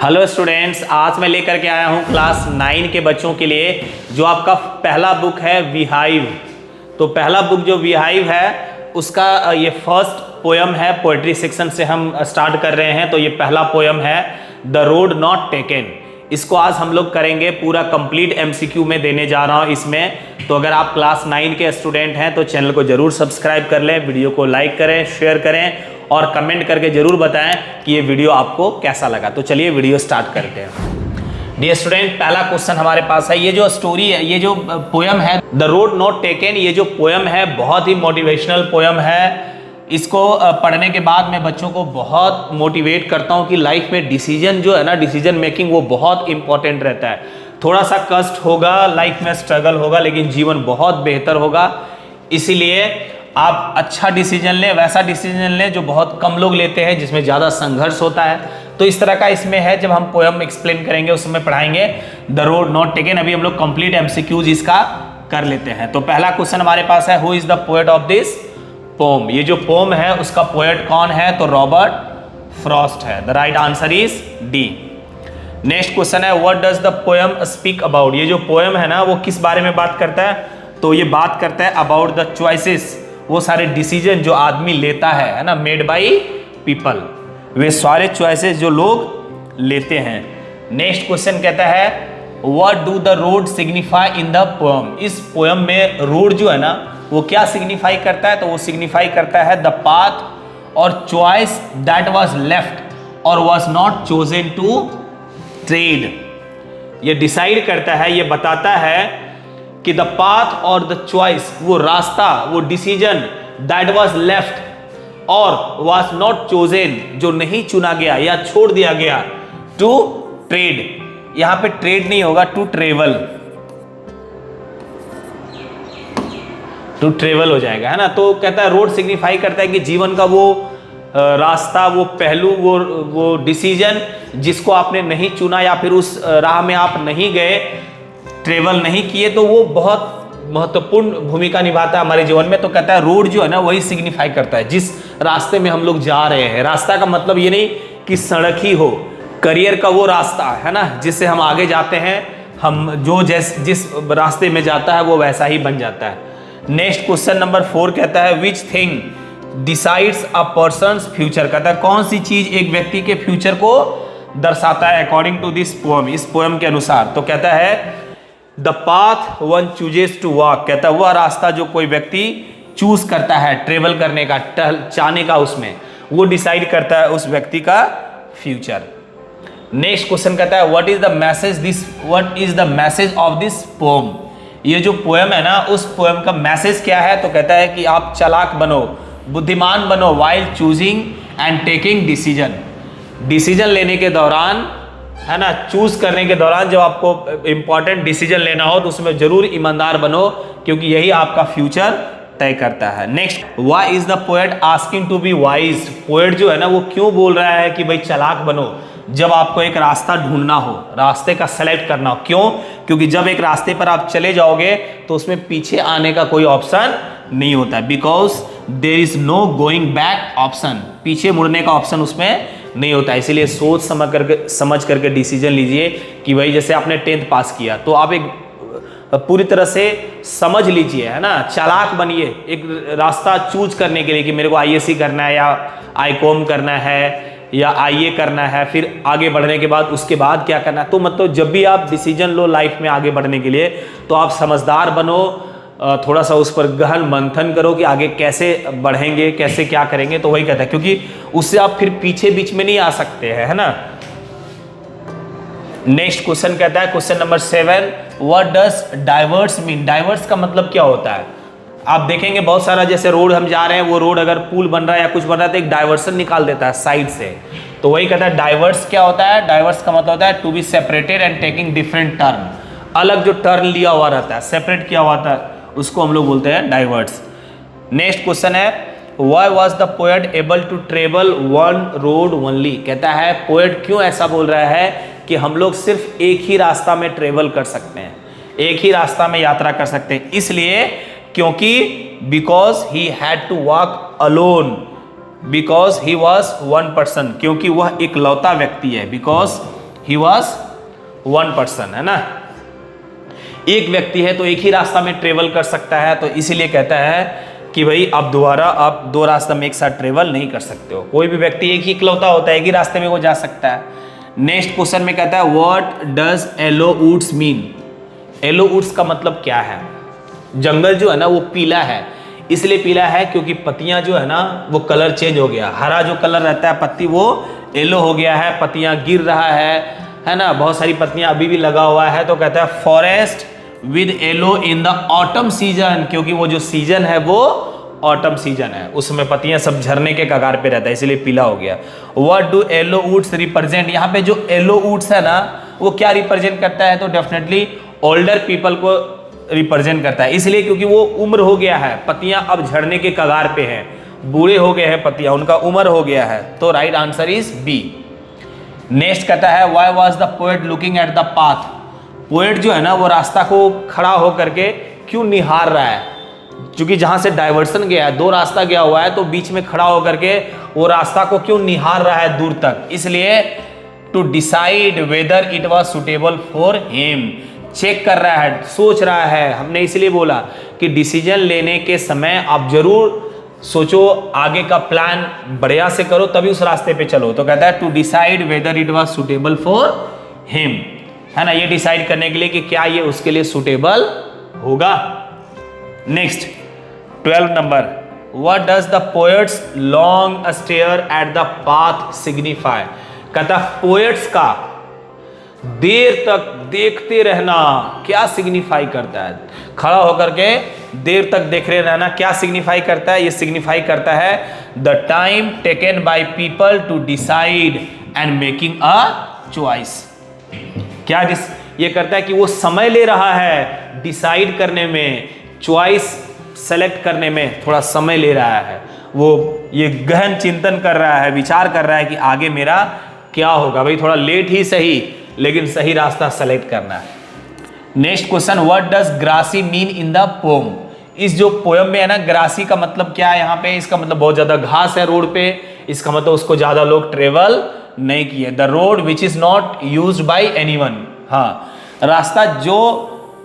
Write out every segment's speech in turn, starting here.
Hello students, आज मैं लेकर के आया हूँ क्लास 9 के बच्चों के लिए जो आपका पहला बुक है वीहाइव। तो पहला बुक जो वीहाइव है उसका ये फर्स्ट पोयम है। पोएट्री सेक्शन से हम स्टार्ट कर रहे हैं। तो ये पहला पोयम है द रोड नॉट टेकन। इसको आज हम लोग करेंगे, पूरा कंप्लीट एमसीक्यू में देने जा रहा हूँ इसमें। तो अगर आप क्लास 9 के स्टूडेंट हैं तो चैनल को जरूर सब्सक्राइब कर लें, वीडियो को लाइक करें, शेयर करें और कमेंट करके जरूर बताएं कि ये वीडियो आपको कैसा लगा। तो चलिए वीडियो स्टार्ट करते हैं। डियर स्टूडेंट, पहला क्वेश्चन हमारे पास है। ये जो स्टोरी है, ये जो पोयम है द रोड नॉट टेकन, ये जो पोयम है बहुत ही मोटिवेशनल पोयम है। इसको पढ़ने के बाद मैं बच्चों को बहुत मोटिवेट करता हूँ कि लाइफ में डिसीजन जो है ना, डिसीजन मेकिंग वो बहुत इंपॉर्टेंट रहता है। थोड़ा सा कष्ट होगा, लाइफ में स्ट्रगल होगा, लेकिन जीवन बहुत बेहतर होगा। इसीलिए आप अच्छा डिसीजन लें, वैसा डिसीजन लें जो बहुत कम लोग लेते हैं, जिसमें ज़्यादा संघर्ष होता है। तो इस तरह का इसमें है। जब हम पोयम एक्सप्लेन करेंगे उस समय पढ़ाएंगे द रोड नॉट टेकन। अभी हम लोग कंप्लीट एमसीक्यूज इसका कर लेते हैं। तो पहला क्वेश्चन हमारे पास है, who is the poet of this poem. ये जो पोम है उसका पोएट कौन है? तो रॉबर्ट फ्रॉस्ट है। The right answer is D. Next question है, what does the poem speak about. ये जो पोयम है ना वो किस बारे में बात करता है? तो ये बात करता है अबाउट द चॉइसेस, वो सारे डिसीजन जो आदमी लेता है ना, मेड बाई पीपल, वे सारे चॉइसेस जो लोग लेते हैं। नेक्स्ट क्वेश्चन कहता है, what do the road signify in the poem. इस पोयम में रोड जो है ना वो क्या सिग्निफाई करता है? तो वो सिग्निफाई करता है द पाथ और चॉइस दैट वाज लेफ्ट और was not chosen to tread. ये डिसाइड करता है, ये बताता है कि द पाथ और द चॉइस, वो रास्ता, वो डिसीजन दैट वाज लेफ्ट और वाज नॉट चोजन, जो नहीं चुना गया या छोड़ दिया गया, टू ट्रेड। यहां पे ट्रेड नहीं होगा, टू ट्रेवल, टू ट्रेवल हो जाएगा, है ना। तो कहता है रोड सिग्निफाई करता है कि जीवन का वो रास्ता, वो पहलू, वो डिसीजन जिसको आपने नहीं चुना या फिर उस राह में आप नहीं गए, ट्रेवल नहीं किए, तो वो बहुत महत्वपूर्ण भूमिका निभाता है हमारे जीवन में। तो कहता है रोड जो है ना वही सिग्निफाई करता है जिस रास्ते में हम लोग जा रहे हैं। रास्ता का मतलब ये नहीं कि सड़क ही हो, करियर का वो रास्ता है ना जिससे हम आगे जाते हैं। हम जो जिस रास्ते में जाता है वो वैसा ही बन जाता है। नेक्स्ट क्वेश्चन नंबर 4 कहता है, which thing decides a persons future. कहता है कौन सी चीज एक व्यक्ति के फ्यूचर को दर्शाता है अकॉर्डिंग टू दिस पोएम, इस पोएम के अनुसार। तो कहता है the path one chooses to walk. कहता है वह रास्ता जो कोई व्यक्ति चूज करता है ट्रेवल करने का, जाने का, उसमें वो डिसाइड करता है उस व्यक्ति का फ्यूचर। नेक्स्ट क्वेश्चन कहता है, what is the message of this poem. ये जो पोएम है ना उस पोएम का मैसेज क्या है? तो कहता है कि आप चालाक बनो, बुद्धिमान बनो while choosing and taking decision. Decision लेने के दौरान, है ना, चूज करने के दौरान जब आपको इंपॉर्टेंट डिसीजन लेना हो तो उसमें जरूर ईमानदार बनो, क्योंकि यही आपका फ्यूचर तय करता है। Next, why is the poet asking to be wise. Poet जो है ना वो क्यों बोल रहा है कि भाई चालाक बनो जब आपको एक रास्ता ढूंढना हो, रास्ते का सेलेक्ट करना हो। क्यों? क्योंकि जब एक रास्ते पर आप चले जाओगे तो उसमें पीछे आने का कोई ऑप्शन नहीं होता है। Because there is no going back option, पीछे मुड़ने का ऑप्शन उसमें नहीं होता। इसीलिए सोच समझ करके डिसीजन लीजिए कि भाई जैसे आपने 10th पास किया तो आप एक पूरी तरह से समझ लीजिए, है ना, चालाक बनिए एक रास्ता चूज करने के लिए कि मेरे को आईएससी करना है या आईकॉम करना है या आईए करना है, फिर आगे बढ़ने के बाद उसके बाद क्या करना है। तो मतलब जब भी आप डिसीजन लो लाइफ में आगे बढ़ने के लिए तो आप समझदार बनो, थोड़ा सा उस पर गहन मंथन करो कि आगे कैसे बढ़ेंगे, कैसे क्या करेंगे। तो वही कहता है, क्योंकि उससे आप फिर पीछे बीच में नहीं आ सकते हैं, है ना। नेक्स्ट क्वेश्चन कहता है, question number 7, what does diverse mean. Diverse का मतलब क्या होता है? आप देखेंगे बहुत सारा, जैसे रोड हम जा रहे हैं, वो रोड अगर पुल बन रहा है या कुछ बन रहा है तो एक डाइवर्सन निकाल देता है साइड से। तो वही कहता है डाइवर्स क्या होता है? डाइवर्स का मतलब होता है to be separated and taking different turn. अलग जो टर्न लिया हुआ रहता है, सेपरेट किया हुआ था, उसको हम लोग बोलते हैं डाइवर्स। नेक्स्ट क्वेश्चन है, why was the poet able to travel one road only. कहता है पोएट क्यों ऐसा बोल रहा है कि हम लोग सिर्फ एक ही रास्ता में ट्रेवल कर सकते हैं, एक ही रास्ता में यात्रा कर सकते हैं। इसलिए क्योंकि because he had to walk alone, because he was one person, क्योंकि वह इकलौता व्यक्ति है। Because he was one person, है ना। एक व्यक्ति है तो एक ही रास्ता में ट्रेवल कर सकता है, तो इसीलिए कहता है कि भाई आप दोबारा आप दो रास्ता में एक साथ ट्रेवल नहीं कर सकते हो। कोई भी व्यक्ति एक ही इकलौता होता है, एक ही रास्ते में वो जा सकता है। नेक्स्ट क्वेश्चन में कहता है what does yellow woods mean. Yellow woods का मतलब क्या है। जंगल जो है ना वो पीला है, इसलिए पीला है क्योंकि पत्तियां जो है ना वो कलर चेंज हो गया। हरा जो कलर रहता है पत्ती वो येलो हो गया है, पत्तियां गिर रहा है ना, बहुत सारी पत्तियां अभी भी लगा हुआ है। तो कहता है forest with yellow in the autumn season, क्योंकि वो जो सीजन है वो ऑटम सीजन है, उसमें पत्तियां सब झरने के कगार पे रहता है, इसलिए पीला हो गया। What do yellow woods represent. यहाँ पे जो येलो वुड्स है ना वो क्या रिप्रेजेंट करता है, तो डेफिनेटली ओल्डर पीपल को रिप्रेजेंट करता है, इसलिए क्योंकि वो उम्र हो गया है, पत्तियां अब झड़ने के कगार पे हैं, बूढ़े हो गए हैं पत्तियां, उनका उम्र हो गया है। तो right answer is B. Next कहता है why was the poet looking at the path. Poet जो है ना वो रास्ता को खड़ा होकर के क्यों निहार रहा है, क्योंकि जहां से डाइवर्सन गया है, दो रास्ता गया हुआ है, तो बीच में खड़ा होकर के वो रास्ता को क्यों निहार रहा है दूर तक, इसलिए to decide whether it was suitable for him. Check कर रहा है, सोच रहा है। हमने इसलिए बोला कि डिसीजन लेने के समय आप जरूर सोचो, आगे का प्लान बढ़िया से करो, तभी उस रास्ते पे चलो। तो कहता है to decide whether it was suitable for him, है ना, ये डिसाइड करने के लिए कि क्या ये उसके लिए सुटेबल होगा। Next 12 number, what does the poets long stare at the path signify. कहता पोएट्स का देर तक देखते रहना क्या सिग्निफाई करता है। खड़ा होकर के देर तक देख रहे रहना क्या सिग्निफाई करता है, ये सिग्निफाई करता है the time taken by people to decide and making a choice. क्या ये करता है कि वो समय ले रहा है डिसाइड करने में, चॉइस सेलेक्ट करने में थोड़ा समय ले रहा है, वो ये गहन चिंतन कर रहा है, विचार कर रहा है कि आगे मेरा क्या होगा। भाई थोड़ा लेट ही सही, लेकिन सही रास्ता सेलेक्ट करना है। Next question, what does grassy mean in the poem. इस जो पोयम में है ना, ग्रासी का मतलब क्या है यहाँ पे, इसका मतलब बहुत ज्यादा घास है रोड पे, इसका मतलब उसको ज्यादा लोग ट्रेवल नहीं किए। The road which is not used by anyone. हाँ, रास्ता जो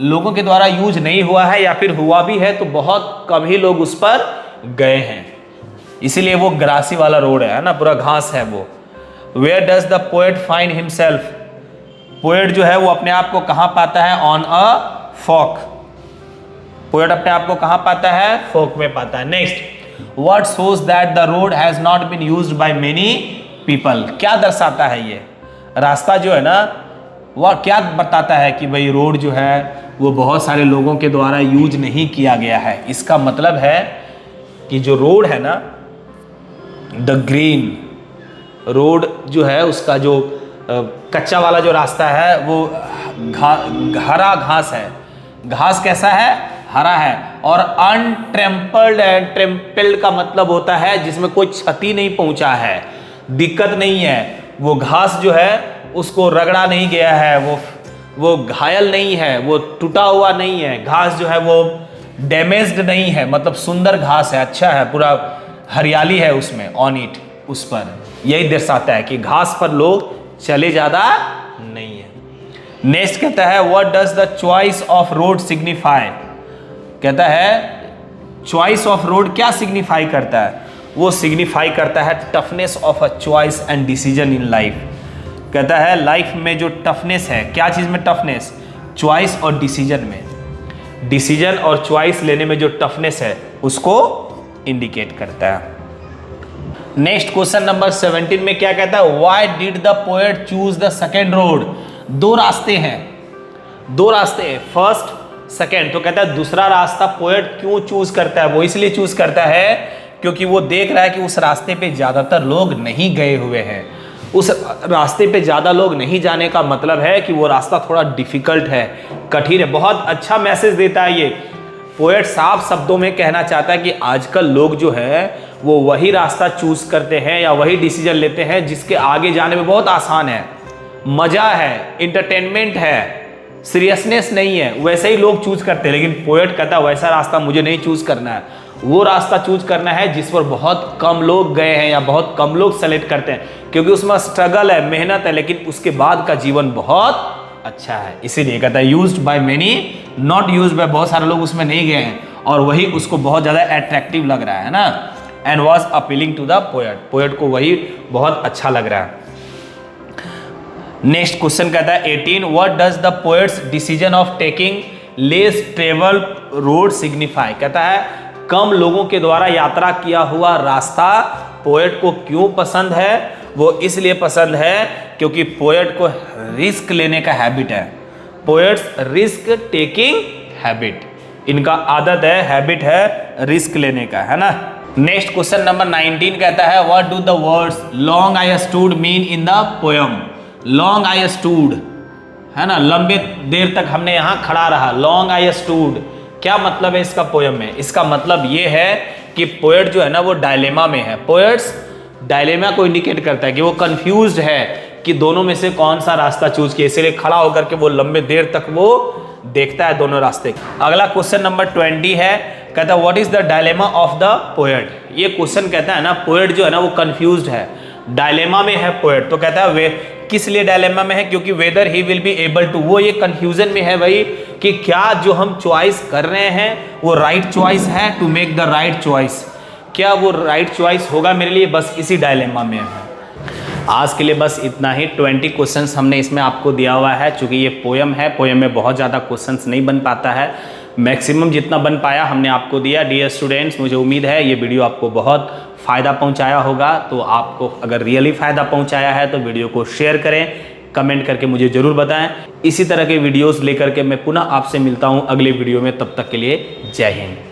लोगों के द्वारा यूज नहीं हुआ है या फिर हुआ भी है तो बहुत कम ही लोग उस पर गए हैं, इसीलिए वो ग्रासी वाला रोड है ना, पूरा घास है वो। Where does the poet find himself. Poet जो है वो अपने आप को कहां पाता है, ऑन अ फॉक। पोएट अपने आप को कहां पाता है, फॉक में पाता है। Next, what shows that the road has not been used by many people. क्या दर्शाता है ये रास्ता जो है ना, वह क्या बताता है कि भाई रोड जो है वो बहुत सारे लोगों के द्वारा यूज नहीं किया गया है। इसका मतलब है कि जो रोड है ना, द ग्रीन रोड जो है, उसका जो कच्चा वाला जो रास्ता है वो हरा घास है। घास कैसा है, हरा है। और अनट्रेम्पल्ड है, ट्रेम्पल्ड का मतलब होता है जिसमें कोई क्षति नहीं पहुंचा है, दिक्कत नहीं है। वो घास जो है उसको रगड़ा नहीं गया है, वो घायल नहीं है, वो टूटा हुआ नहीं है। घास जो है वो डैमेज्ड नहीं है, मतलब सुंदर घास है, अच्छा है, पूरा हरियाली है उसमें, ऑन इट, उस पर। यही दर्शाता है कि घास पर लोग चले ज्यादा नहीं है। नेक्स्ट कहता है what does the choice of road signify. कहता है चॉइस ऑफ रोड क्या सिग्निफाई करता है, वो सिग्निफाई करता है toughness of a choice and decision in life. कहता है लाइफ में जो टफनेस है, क्या चीज में टफनेस, चॉइस और डिसीजन में। डिसीजन और चॉइस लेने में जो टफनेस है उसको इंडिकेट करता है। नेक्स्ट क्वेश्चन नंबर 17 में क्या कहता है, why did the poet choose the second road. दो रास्ते हैं, दो रास्ते हैं, फर्स्ट सेकेंड। तो कहता है दूसरा रास्ता पोएट क्यों चूज करता है, वो इसलिए चूज करता है क्योंकि वो देख रहा है कि उस रास्ते पे ज्यादातर लोग नहीं गए हुए हैं। उस रास्ते पे ज्यादा लोग नहीं जाने का मतलब है कि वो रास्ता थोड़ा डिफिकल्ट है, कठिन है। बहुत अच्छा मैसेज देता है ये पोएट, साफ शब्दों में कहना चाहता है कि आजकल लोग जो है वो वही रास्ता चूज करते हैं या वही डिसीजन लेते हैं जिसके आगे जाने में बहुत आसान है, मजा है, इंटरटेनमेंट है, सीरियसनेस नहीं है, वैसे ही लोग चूज करते हैं। लेकिन पोएट कहता है वैसा रास्ता मुझे नहीं चूज करना है, वो रास्ता चूज करना है जिस पर बहुत कम लोग गए हैं या बहुत कम लोग सेलेक्ट करते हैं, क्योंकि उसमें स्ट्रगल है, मेहनत है, लेकिन उसके बाद का जीवन बहुत अच्छा है। इसीलिए कहता है used by many, not used by, बहुत सारे लोग उसमें नहीं गए हैं और वही उसको बहुत ज्यादा अट्रैक्टिव लग रहा है ना। And was appealing to the poet, poet को वही बहुत अच्छा लग रहा है। नेक्स्ट क्वेश्चन कहता है 18, what does the poets decision of taking less travel road signify. कहता है कम लोगों के द्वारा यात्रा किया हुआ रास्ता पोएट को क्यों पसंद है। वो इसलिए पसंद है क्योंकि पोएट को रिस्क लेने का हैबिट है। पोएट्स रिस्क टेकिंग हैबिट, इनका आदत है, हैबिट है रिस्क लेने का, है ना। नेक्स्ट क्वेश्चन नंबर 19 कहता है what do the words long I stood mean in the poem. Long I stood, है ना, लंबे देर तक हमने यहां खड़ा रहा, लॉन्ग आई स्टूड, क्या मतलब है इसका पोएम में। इसका मतलब ये है कि पोएट जो है ना वो डायलेमा में है। पोएट्स डायलेमा को इंडिकेट करता है कि वो कंफ्यूज्ड है कि दोनों में से कौन सा रास्ता चूज किया, इसीलिए खड़ा होकर के वो लंबे देर तक वो देखता है दोनों रास्ते। अगला क्वेश्चन नंबर 20 है, कहता है what is the dilemma of the poet. ये क्वेश्चन कहता है ना पोएट जो है ना वो कंफ्यूज्ड है, डायलेमा में है पोएट। तो कहता है वे किस लिए डायलेमा में है, क्योंकि whether he will be able to, वो ये कंफ्यूजन में है भाई कि क्या जो हम चॉइस कर रहे हैं वो राइट चॉइस है, to make the right choice, क्या वो राइट चॉइस होगा मेरे लिए, बस इसी डायलेमा में है। आज के लिए बस इतना ही। 20 क्वेश्चंस हमने इसमें आपको दिया हुआ है। चूंकि ये पोएम है, पोएम में बहुत ज़्यादा क्वेश्चंस नहीं बन पाता है, मैक्सिमम जितना बन पाया हमने आपको दिया। डियर स्टूडेंट्स, मुझे उम्मीद है ये वीडियो आपको बहुत फ़ायदा पहुंचाया होगा। तो आपको अगर रियली फ़ायदा पहुंचाया है तो वीडियो को शेयर करें, कमेंट करके मुझे ज़रूर बताएं। इसी तरह के वीडियोज़ लेकर के मैं पुनः आपसे मिलता हूँ अगले वीडियो में, तब तक के लिए जय हिंद।